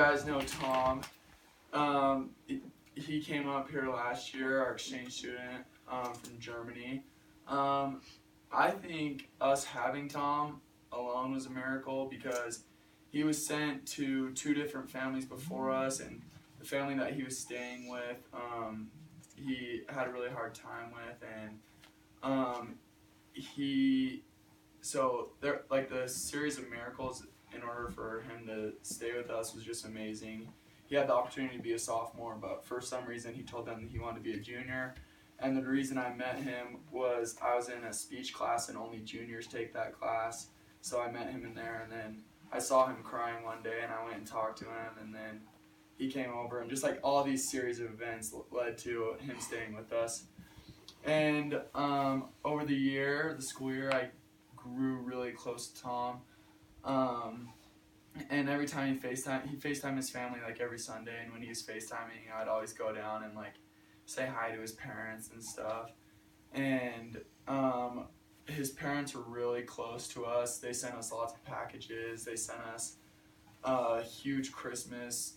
guys know Tom. He came up here last year, our exchange student from Germany. I think us having Tom alone was a miracle because he was sent to 2 different families before us, and the family that he was staying with, he had a really hard time with, and so there, like, the series of miracles in order for him to stay with us was just amazing. He had the opportunity to be a sophomore, but for some reason he told them that he wanted to be a junior. And the reason I met him was I was in a speech class and only juniors take that class. So I met him in there, and then I saw him crying one day and I went and talked to him, and then he came over, and just like all these series of events led to him staying with us. And over the school year, I grew really close to Tom. And every time he FaceTimed his family like every Sunday, and when he was FaceTiming, I'd always go down and like say hi to his parents and stuff. And his parents were really close to us. They sent us lots of packages. They sent us a huge Christmas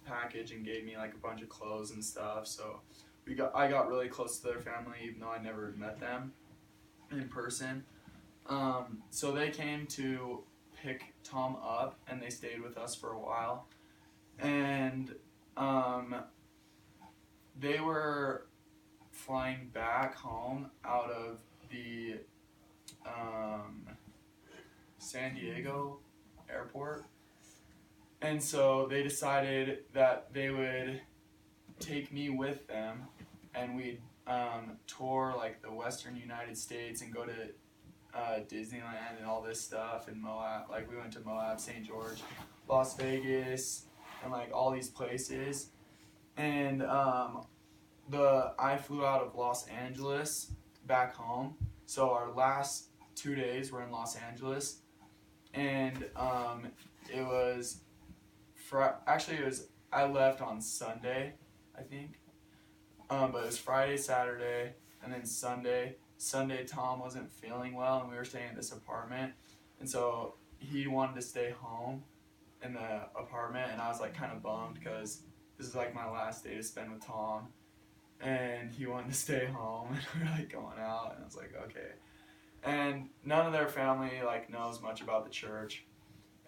package and gave me like a bunch of clothes and stuff. So I got really close to their family, even though I never met them in person. So they came to pick Tom up, and they stayed with us for a while. And they were flying back home out of the San Diego airport. And so they decided that they would take me with them, and we'd tour like the Western United States and go to Disneyland and all this stuff, and Moab. Like, we went to Moab, St. George, Las Vegas, and like all these places. And I flew out of Los Angeles back home. So our last 2 days were in Los Angeles, and I left on Sunday, I think. But it was Friday, Saturday, and then Sunday. Sunday, Tom wasn't feeling well, and we were staying at this apartment, and so he wanted to stay home in the apartment, and I was like kind of bummed because this is like my last day to spend with Tom, and he wanted to stay home, and we were like going out, and I was like, okay. And none of their family like knows much about the church,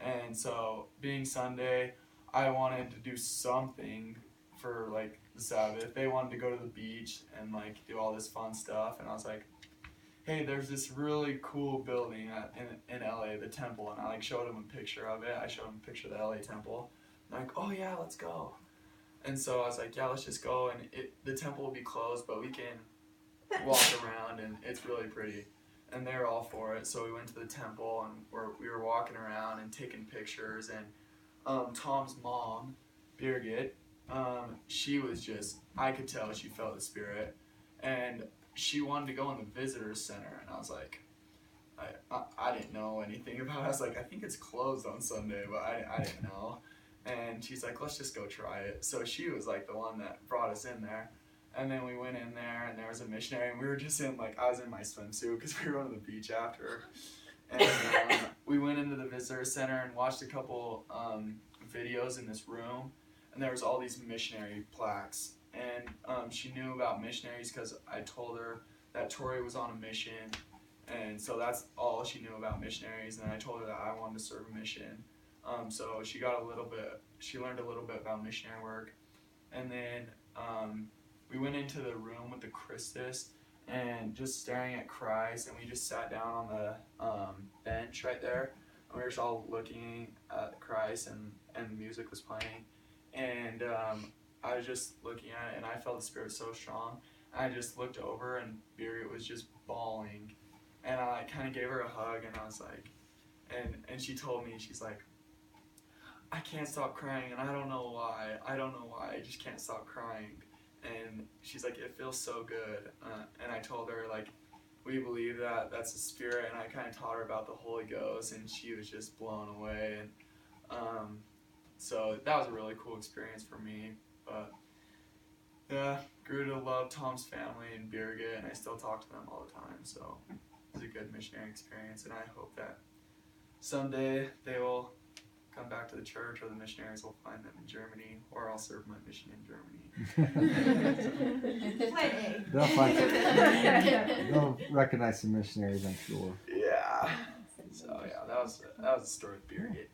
and so being Sunday, I wanted to do something for like the Sabbath. They wanted to go to the beach and like do all this fun stuff, and I was like, hey, there's this really cool building in LA, the temple, and I like showed him a picture of it. I showed him a picture of the LA temple. I'm like, oh yeah, let's go. And so I was like, yeah, let's just go, and the temple will be closed, but we can walk around, and it's really pretty. And they were all for it, so we went to the temple, and we were walking around and taking pictures, and Tom's mom, Birgit, she was just, I could tell she felt the Spirit, and she wanted to go in the visitors center, and I was like, I didn't know anything about it. I was like, I think it's closed on Sunday, but I didn't know. And she's like, let's just go try it. So she was like the one that brought us in there. And then we went in there, and there was a missionary, and we were just in like, I was in my swimsuit because we were on the beach after. And we went into the visitor center and watched a couple videos in this room, and there was all these missionary plaques. And she knew about missionaries because I told her that Tori was on a mission, and so that's all she knew about missionaries. And I told her that I wanted to serve a mission. So she learned a little bit about missionary work. And then we went into the room with the Christus and just staring at Christ, and we just sat down on the bench right there, and we were just all looking at Christ, and music was playing. And I was just looking at it, and I felt the Spirit so strong. I just looked over, and Birgit was just bawling, and I kind of gave her a hug, and I was like, and she told me, she's like, I can't stop crying, and I don't know why, I just can't stop crying. And she's like, it feels so good. And I told her, like, we believe that that's the Spirit, and I kind of taught her about the Holy Ghost, and she was just blown away. And so that was a really cool experience for me. But yeah, grew to love Tom's family and Birgit, and I still talk to them all the time. So it was a good missionary experience, and I hope that someday they will come back to the church, or the missionaries will find them in Germany, or I'll serve my mission in Germany. They'll find some, they'll recognize some missionaries, I'm sure. Yeah. So yeah, that was the story of Beer Gate.